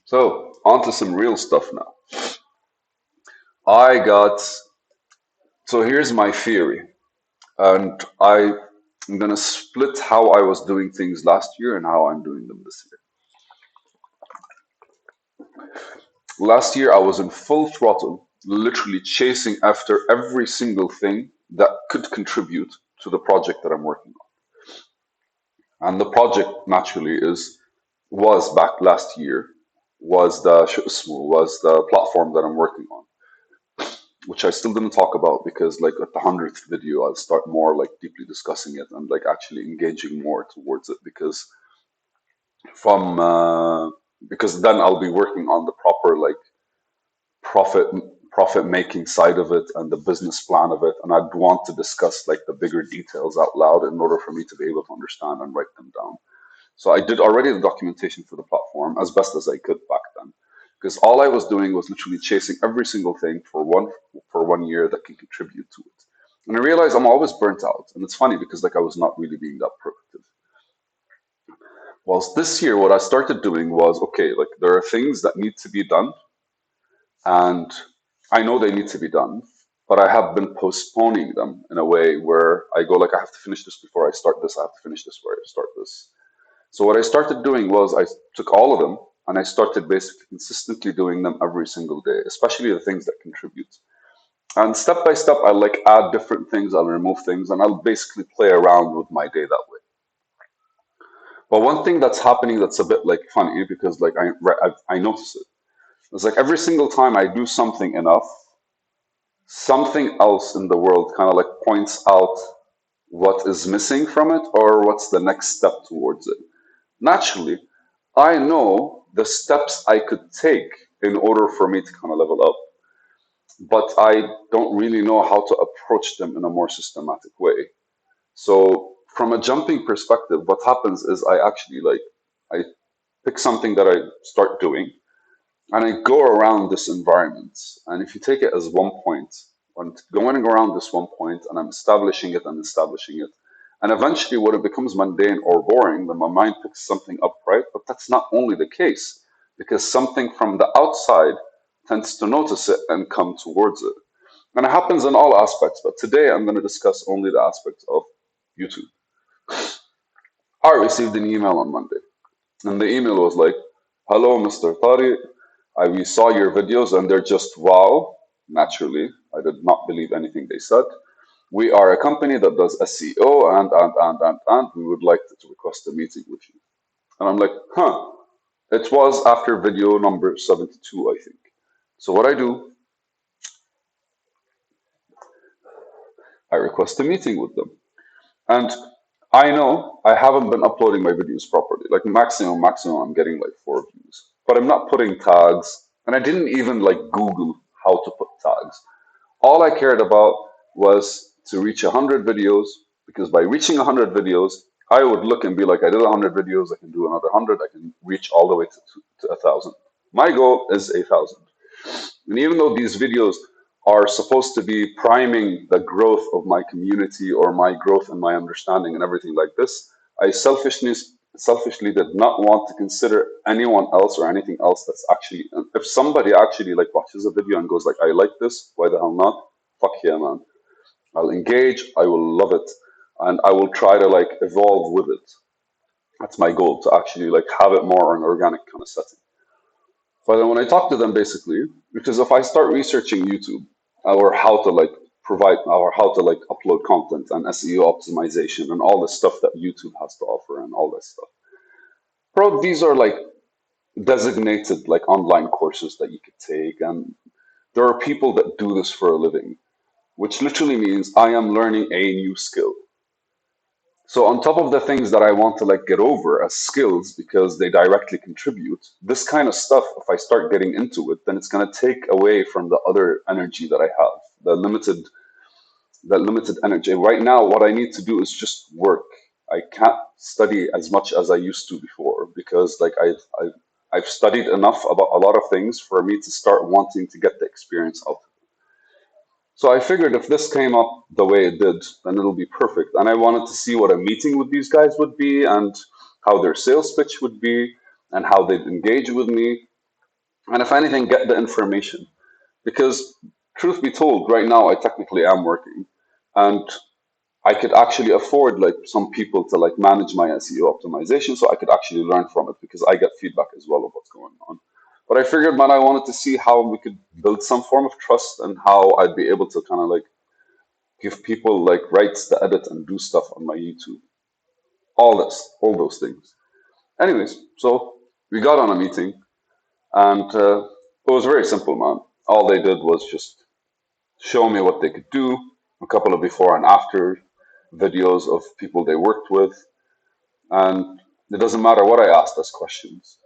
So, on to some real stuff now. I got, so here's my theory, and I'm gonna split how I was doing things last year and how I'm doing them this year. Last year, I was in full throttle, literally chasing after every single thing that could contribute to the project that I'm working on. And the project naturally was back last year, was the was the platform that I'm working on, which I still didn't talk about because like at the 100th video I'll start more like deeply discussing it and like actually engaging more towards it from because then I'll be working on the proper like profit profit making side of it and the business plan of it, and I'd want to discuss like the bigger details out loud in order for me to be able to understand and write them down. So I did already the documentation for the platform as best as I could back then, because all I was doing was literally chasing every single thing for 1 year that can contribute to it. And I realized I'm always burnt out, and it's funny because like I was not really being that productive. Whilst this year, what I started doing was okay, like there are things that need to be done, and I know they need to be done, but I have been postponing them in a way where I go like I have to finish this before I start this. I have to finish this before I start this. So what I started doing was I took all of them and I started basically consistently doing them every single day, especially the things that contribute. And step by step, I'll like add different things, I'll remove things, and I'll basically play around with my day that way. But one thing that's happening that's a bit like funny because like I notice it. It's like every single time I do something enough, something else in the world kind of like points out what is missing from it or what's the next step towards it. Naturally, I know the steps I could take in order for me to kind of level up, but I don't really know how to approach them in a more systematic way. So, from a jumping perspective, what happens is I actually like I pick something that I start doing and I go around this environment. And if you take it as one point, I'm going around this one point and I'm establishing it and establishing it. And eventually, when it becomes mundane or boring, then my mind picks something up, right? But that's not only the case, because something from the outside tends to notice it and come towards it. And it happens in all aspects, but today I'm going to discuss only the aspects of YouTube. I received an email on Monday, and the email was like, "Hello, Mr. Tari. We saw your videos and they're just wow." Naturally, I did not believe anything they said. "We are a company that does SEO and we would like to request a meeting with you." And I'm like, huh. It was after video number 72, I think. So what I do, I request a meeting with them. And I know I haven't been uploading my videos properly. Like maximum, I'm getting like 4 views. But I'm not putting tags. And I didn't even like Google how to put tags. All I cared about was to reach 100 videos, because by reaching 100 videos, I would look and be like, I did 100 videos, I can do another 100, I can reach all the way to 1,000. My goal is 1,000. And even though these videos are supposed to be priming the growth of my community or my growth and my understanding and everything like this, I selfishly did not want to consider anyone else or anything else that's actually, if somebody actually like watches a video and goes like, I like this, why the hell not? Fuck yeah, man. I'll engage, I will love it, and I will try to like evolve with it. That's my goal, to actually like have it more an organic kind of setting. But then when I talk to them, basically, because if I start researching YouTube or how to like provide or how to like upload content and SEO optimization and all the stuff that YouTube has to offer and all that stuff, bro, these are like designated like online courses that you could take, and there are people that do this for a living, which literally means I am learning a new skill. So on top of the things that I want to like get over as skills because they directly contribute, this kind of stuff, if I start getting into it, then it's going to take away from the other energy that I have, the limited energy. Right now, what I need to do is just work. I can't study as much as I used to before because like I've studied enough about a lot of things for me to start wanting to get the experience out. So I figured if this came up the way it did, then it'll be perfect. And I wanted to see what a meeting with these guys would be and how their sales pitch would be and how they'd engage with me. and if anything, get the information. Because truth be told, right now I technically am working, and I could actually afford like some people to like manage my SEO optimization, so I could actually learn from it because I get feedback as well of what's going on. But I figured, man, I wanted to see how we could build some form of trust and how I'd be able to kind of like give people like rights to edit and do stuff on my YouTube. All those things. Anyways, so we got on a meeting, and it was very simple, man. All they did was just show me what they could do, a couple of before and after videos of people they worked with, and it doesn't matter what I asked as questions.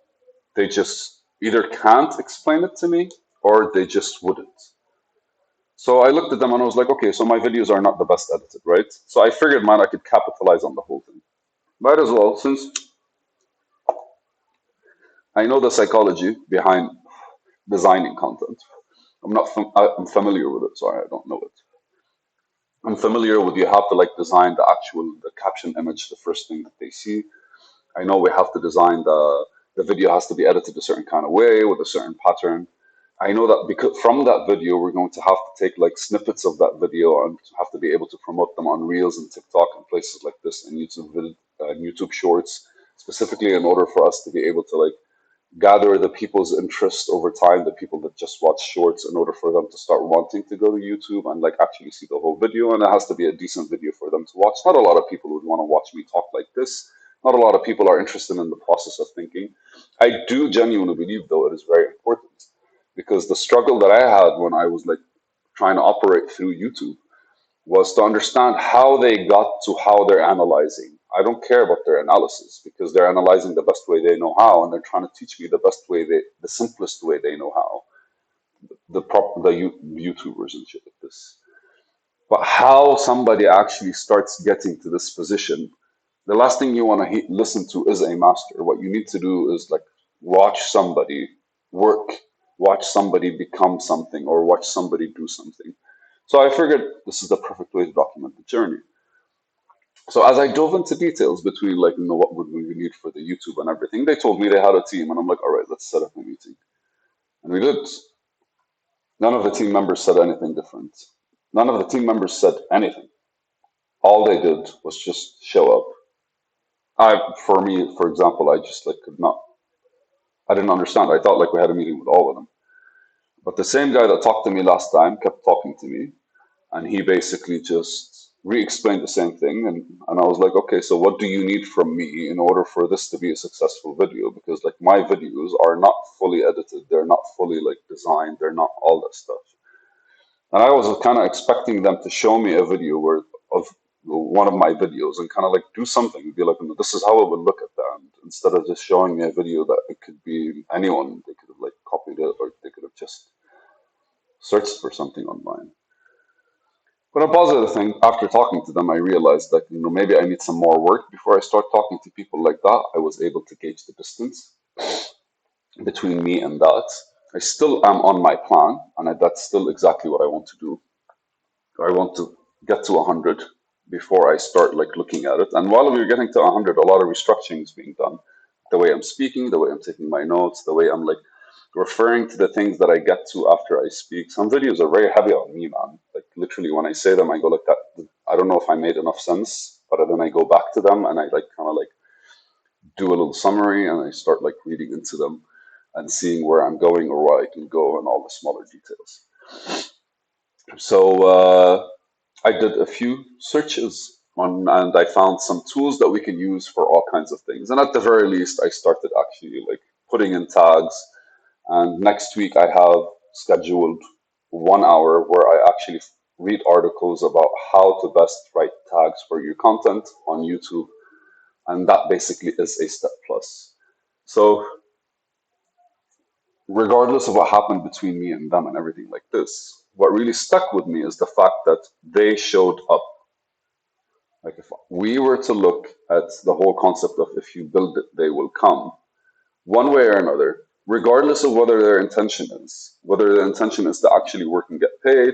They just either can't explain it to me or they just wouldn't. So I looked at them and I was like, okay, so my videos are not the best edited, right? So I figured, man, I could capitalize on the whole thing. Might as well, since I know the psychology behind designing content. I'm familiar with it. Sorry, I don't know it. I'm familiar with you have to like design the caption image the first thing that they see. I know we have to design the video has to be edited a certain kind of way with a certain pattern. I know that because from that video we're going to have to take like snippets of that video and have to be able to promote them on Reels and TikTok and places like this and YouTube Shorts specifically in order for us to be able to like gather the people's interest over time, the people that just watch shorts, in order for them to start wanting to go to YouTube and like actually see the whole video. And it has to be a decent video for them to watch. Not a lot of people would want to watch me talk like this. Not a lot of people are interested in the process of thinking. I do genuinely believe, though, it is very important because the struggle that I had when I was like trying to operate through YouTube was to understand how they got to how they're analyzing. I don't care about their analysis because they're analyzing the best way they know how, and they're trying to teach me the simplest way they know how. YouTubers and shit like this. But how somebody actually starts getting to this position, the last thing you want to listen to is a master. What you need to do is like watch somebody work, watch somebody become something, or watch somebody do something. So I figured this is the perfect way to document the journey. So as I dove into details between like what would we need for the YouTube and everything, they told me they had a team, and I'm like, all right, let's set up a meeting, and we did. None of the team members said anything different. None of the team members said anything. All they did was just show up. For me, for example, I just like could not. I didn't understand. I thought like we had a meeting with all of them, but the same guy that talked to me last time kept talking to me, and he basically just re-explained the same thing, and I was like, okay, so what do you need from me in order for this to be a successful video? Because like my videos are not fully edited, they're not fully like designed, they're not all that stuff. And I was kind of expecting them to show me a video where of one of my videos and kind of like do something, be like, this is how it would look at that, instead of just showing me a video that it could be anyone, they could have like copied it or they could have just searched for something online. But a positive thing, after talking to them, I realized that maybe I need some more work before I start talking to people like that. I was able to gauge the distance between me and that. I still am on my plan, and that's still exactly what I want to do. I want to get to 100 before I start like looking at it. And while we're getting to 100, a lot of restructuring is being done. The way I'm speaking, the way I'm taking my notes, the way I'm like referring to the things that I get to after I speak. Some videos are very heavy on me, man. Like literally when I say them, I go like that. I don't know if I made enough sense, but then I go back to them and I like kind of like do a little summary and I start like reading into them and seeing where I'm going or where I can go and all the smaller details. So I did a few searches on, and I found some tools that we can use for all kinds of things. And at the very least, I started actually like putting in tags. And next week, I have scheduled 1 hour where I actually read articles about how to best write tags for your content on YouTube. And that basically is a step plus. So regardless of what happened between me and them and everything like this, what really stuck with me is the fact that they showed up. Like if we were to look at the whole concept of if you build it, they will come, one way or another, regardless of whether their intention is, whether their intention is to actually work and get paid,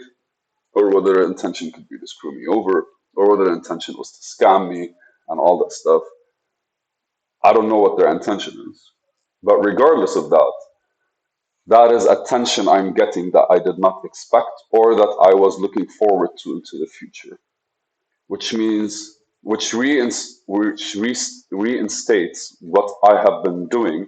or whether their intention could be to screw me over, or whether their intention was to scam me and all that stuff. I don't know what their intention is. But regardless of that, that is attention I'm getting that I did not expect or that I was looking forward to into the future, which means reinstates what I have been doing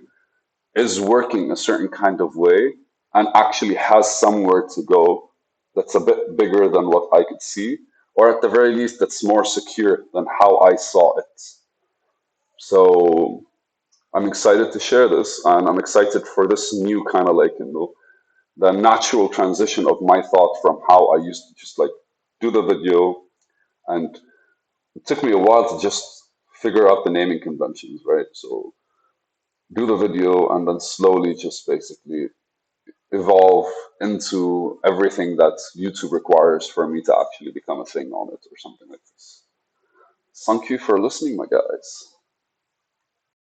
is working a certain kind of way and actually has somewhere to go that's a bit bigger than what I could see, or at the very least, that's more secure than how I saw it. So I'm excited to share this, and I'm excited for this new kind of like, the natural transition of my thought from how I used to just like do the video. And it took me a while to just figure out the naming conventions, right? So do the video and then slowly just basically evolve into everything that YouTube requires for me to actually become a thing on it or something like this. Thank you for listening, my guys.